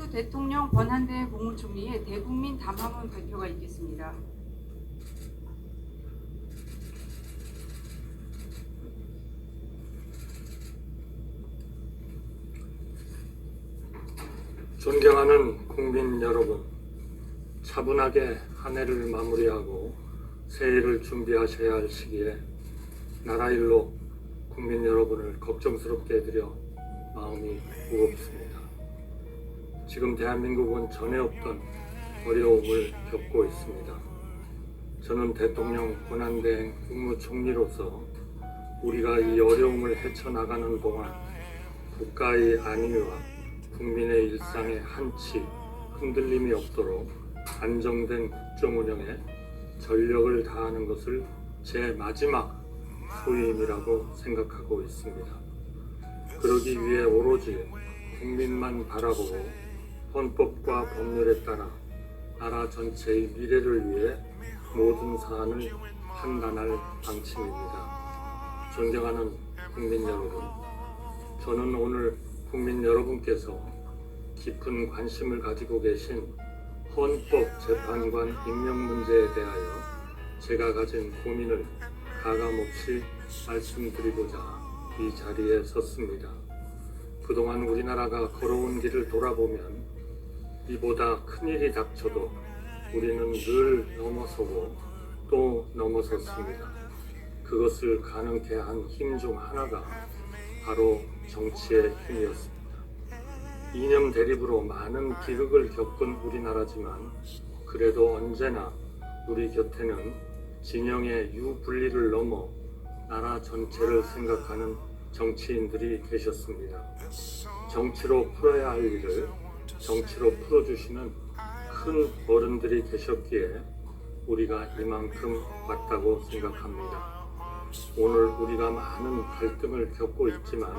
대통령 권한대행 국무총리의 대국민 담화문 발표가 있겠습니다. 존경하는 국민 여러분, 차분하게 한 해를 마무리하고 새해를 준비하셔야 할 시기에 나라 일로 국민 여러분을 걱정스럽게 해드려 마음이 무겁습니다. 지금 대한민국은 전에 없던 어려움을 겪고 있습니다. 저는 대통령 권한대행 국무총리로서 우리가 이 어려움을 헤쳐나가는 동안 국가의 안위와 국민의 일상에 한치 흔들림이 없도록 안정된 국정 운영에 전력을 다하는 것을 제 마지막 소임이라고 생각하고 있습니다. 그러기 위해 오로지 국민만 바라보고 헌법과 법률에 따라 나라 전체의 미래를 위해 모든 사안을 판단할 방침입니다. 존경하는 국민 여러분, 저는 오늘 국민 여러분께서 깊은 관심을 가지고 계신 헌법재판관 임명 문제에 대하여 제가 가진 고민을 가감없이 말씀드리고자 이 자리에 섰습니다. 그동안 우리나라가 걸어온 길을 돌아보면 이보다 큰일이 닥쳐도 우리는 늘 넘어서고 또 넘어섰습니다. 그것을 가능케 한 힘 중 하나가 바로 정치의 힘이었습니다. 이념 대립으로 많은 비극을 겪은 우리나라지만 그래도 언제나 우리 곁에는 진영의 유분리를 넘어 나라 전체를 생각하는 정치인들이 계셨습니다. 정치로 풀어야 할 일을 정치로 풀어주시는 큰 어른들이 계셨기에 우리가 이만큼 왔다고 생각합니다. 오늘 우리가 많은 갈등을 겪고 있지만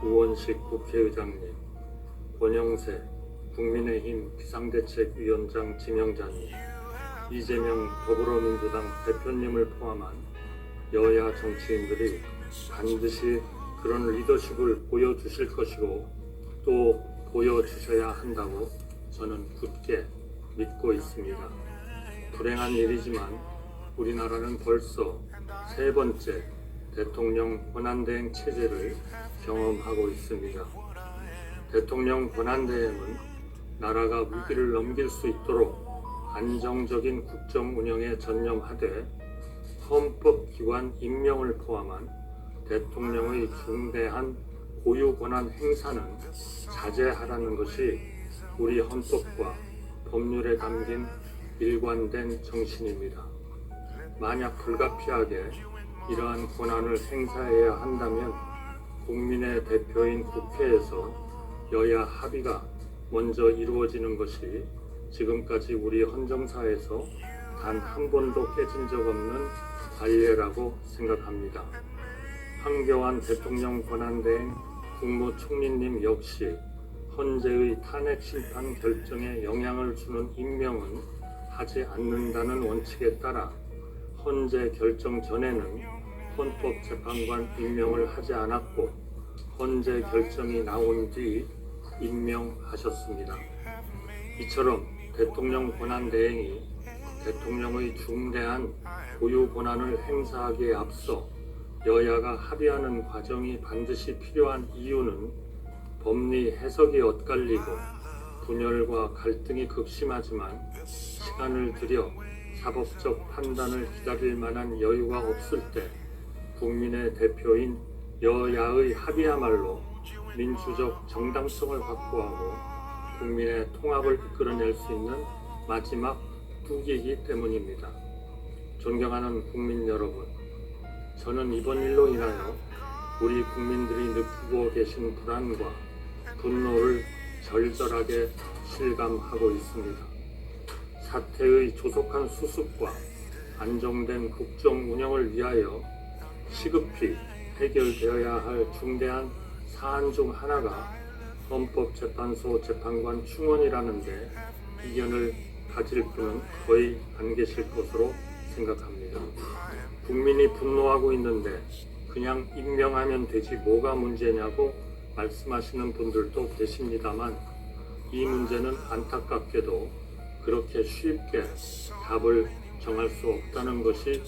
우원식 국회의장님, 권영세 국민의힘 비상대책위원장 지명자님, 이재명 더불어민주당 대표님을 포함한 여야 정치인들이 반드시 그런 리더십을 보여주실 것이고 또 보여주셔야 한다고 저는 굳게 믿고 있습니다. 불행한 일이지만 우리나라는 벌써 세 번째 대통령 권한대행 체제를 경험하고 있습니다. 대통령 권한대행은 나라가 위기를 넘길 수 있도록 안정적인 국정 운영에 전념하되 헌법기관 임명을 포함한 대통령의 중대한 고유 권한 행사는 자제하라는 것이 우리 헌법과 법률에 담긴 일관된 정신입니다. 만약 불가피하게 이러한 권한을 행사해야 한다면 국민의 대표인 국회에서 여야 합의가 먼저 이루어지는 것이 지금까지 우리 헌정사에서 단 한 번도 깨진 적 없는 관례라고 생각합니다. 황교안 대통령 권한대행 국무총리님 역시 헌재의 탄핵 심판 결정에 영향을 주는 임명은 하지 않는다는 원칙에 따라 헌재 결정 전에는 헌법재판관 임명을 하지 않았고 헌재 결정이 나온 뒤 임명하셨습니다. 이처럼 대통령 권한대행이 대통령의 중대한 고유 권한을 행사하기에 앞서 여야가 합의하는 과정이 반드시 필요한 이유는 법리 해석이 엇갈리고 분열과 갈등이 극심하지만 시간을 들여 사법적 판단을 기다릴 만한 여유가 없을 때 국민의 대표인 여야의 합의야말로 민주적 정당성을 확보하고 국민의 통합을 이끌어낼 수 있는 마지막 뚝이기 때문입니다. 존경하는 국민 여러분, 저는 이번 일로 인하여 우리 국민들이 느끼고 계신 불안과 분노를 절절하게 실감하고 있습니다. 사태의 조속한 수습과 안정된 국정 운영을 위하여 시급히 해결되어야 할 중대한 사안 중 하나가 헌법재판소 재판관 충원이라는데 이견을 가질 분은 거의 안 계실 것으로 생각합니다. 국민이 분노하고 있는데 그냥 임명하면 되지 뭐가 문제냐고 말씀하시는 분들도 계십니다만 이 문제는 안타깝게도 그렇게 쉽게 답을 정할 수 없다는 것이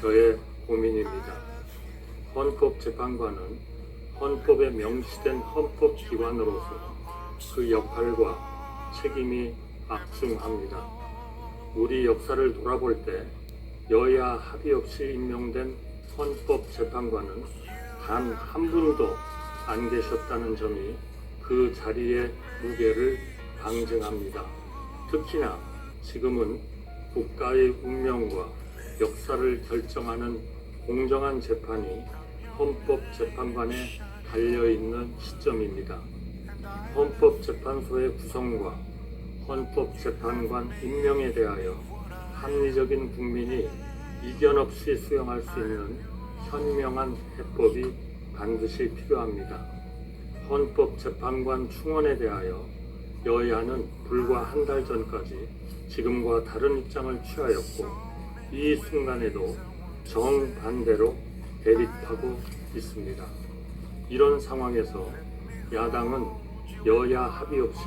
저의 고민입니다. 헌법재판관은 헌법에 명시된 헌법기관으로서 그 역할과 책임이 막중합니다. 우리 역사를 돌아볼 때 여야 합의 없이 임명된 헌법재판관은 단 한 분도 안 계셨다는 점이 그 자리의 무게를 방증합니다. 특히나 지금은 국가의 운명과 역사를 결정하는 공정한 재판이 헌법재판관에 달려있는 시점입니다. 헌법재판소의 구성과 헌법재판관 임명에 대하여 합리적인 국민이 이견 없이 수용할 수 있는 현명한 해법이 반드시 필요합니다. 헌법재판관 충원에 대하여 여야는 불과 한 달 전까지 지금과 다른 입장을 취하였고 이 순간에도 정반대로 대립하고 있습니다. 이런 상황에서 야당은 여야 합의 없이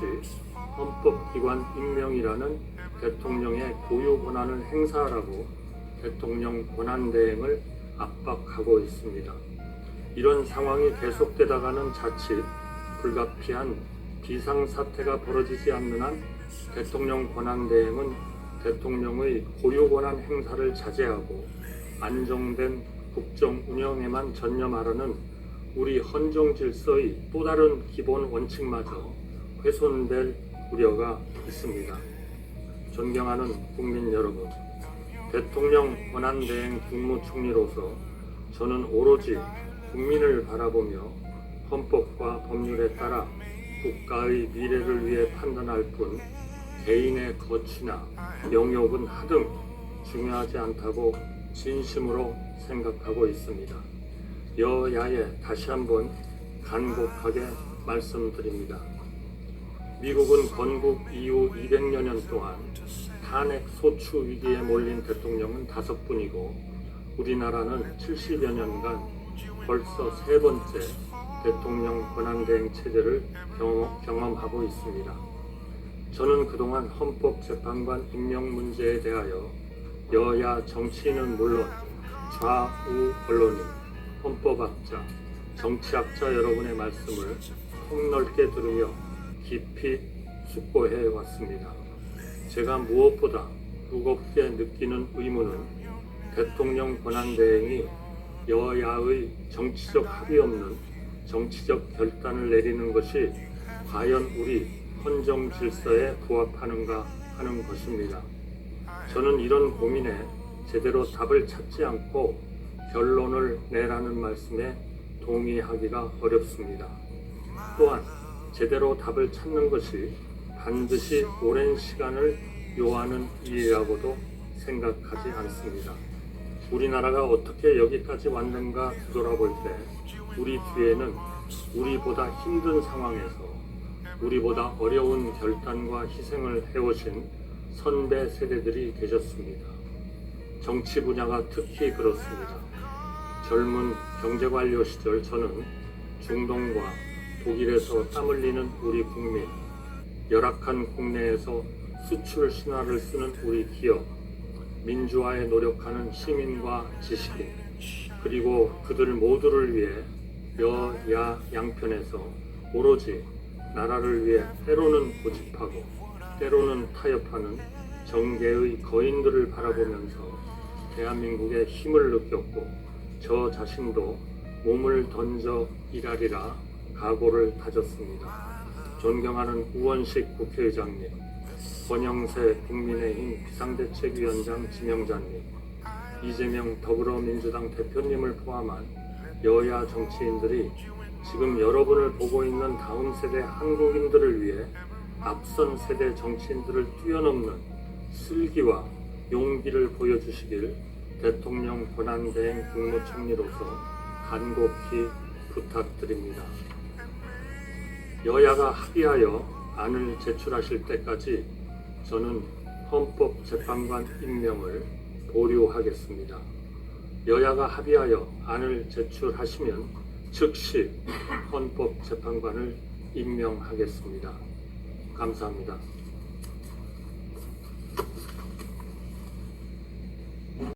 헌법기관 임명이라는 대통령의 고유 권한을 행사하라고 대통령 권한대행을 압박하고 있습니다. 이런 상황이 계속되다가는 자칫 불가피한 비상사태가 벌어지지 않는 한 대통령 권한대행은 대통령의 고유 권한 행사를 자제하고 안정된 국정 운영에만 전념하라는 우리 헌정 질서의 또 다른 기본 원칙마저 훼손될 우려가 있습니다. 존경하는 국민 여러분, 대통령 권한대행 국무총리로서 저는 오로지 국민을 바라보며 헌법과 법률에 따라 국가의 미래를 위해 판단할 뿐 개인의 거취나 영역은 하등 중요하지 않다고 진심으로 생각하고 있습니다. 여야에 다시 한번 간곡하게 말씀드립니다. 미국은 건국 이후 200여 년 동안 탄핵 소추 위기에 몰린 대통령은 5분이고 우리나라는 70여 년간 벌써 3번째 대통령 권한대행 체제를 경험하고 있습니다. 저는 그동안 헌법재판관 임명 문제에 대하여 여야 정치인은 물론 좌우 언론인, 헌법학자, 정치학자 여러분의 말씀을 폭넓게 들으며 깊이 숙고해 왔습니다. 제가 무엇보다 무겁게 느끼는 의무는 대통령 권한대행이 여야의 정치적 합의 없는 정치적 결단을 내리는 것이 과연 우리 헌정 질서에 부합하는가 하는 것입니다. 저는 이런 고민에 제대로 답을 찾지 않고 결론을 내라는 말씀에 동의하기가 어렵습니다. 또한 제대로 답을 찾는 것이 반드시 오랜 시간을 요하는 일이라고도 생각하지 않습니다. 우리나라가 어떻게 여기까지 왔는가 뒤돌아볼 때 우리 뒤에는 우리보다 힘든 상황에서 우리보다 어려운 결단과 희생을 해오신 선배 세대들이 계셨습니다. 정치 분야가 특히 그렇습니다. 젊은 경제관료 시절 저는 중동과 독일에서 땀 흘리는 우리 국민, 열악한 국내에서 수출 신화를 쓰는 우리 기업, 민주화에 노력하는 시민과 지식인, 그리고 그들 모두를 위해 여야 양편에서 오로지 나라를 위해 때로는 고집하고 때로는 타협하는 정계의 거인들을 바라보면서 대한민국의 힘을 느꼈고 저 자신도 몸을 던져 일하리라 각오를 다졌습니다. 존경하는 우원식 국회의장님, 권영세 국민의힘 비상대책위원장 지명자님, 이재명 더불어민주당 대표님을 포함한 여야 정치인들이 지금 여러분을 보고 있는 다음 세대 한국인들을 위해 앞선 세대 정치인들을 뛰어넘는 슬기와 용기를 보여주시길 대통령 권한대행 국무총리로서 간곡히 부탁드립니다. 여야가 합의하여 안을 제출하실 때까지 저는 헌법재판관 임명을 보류하겠습니다. 여야가 합의하여 안을 제출하시면 즉시 헌법재판관을 임명하겠습니다. 감사합니다.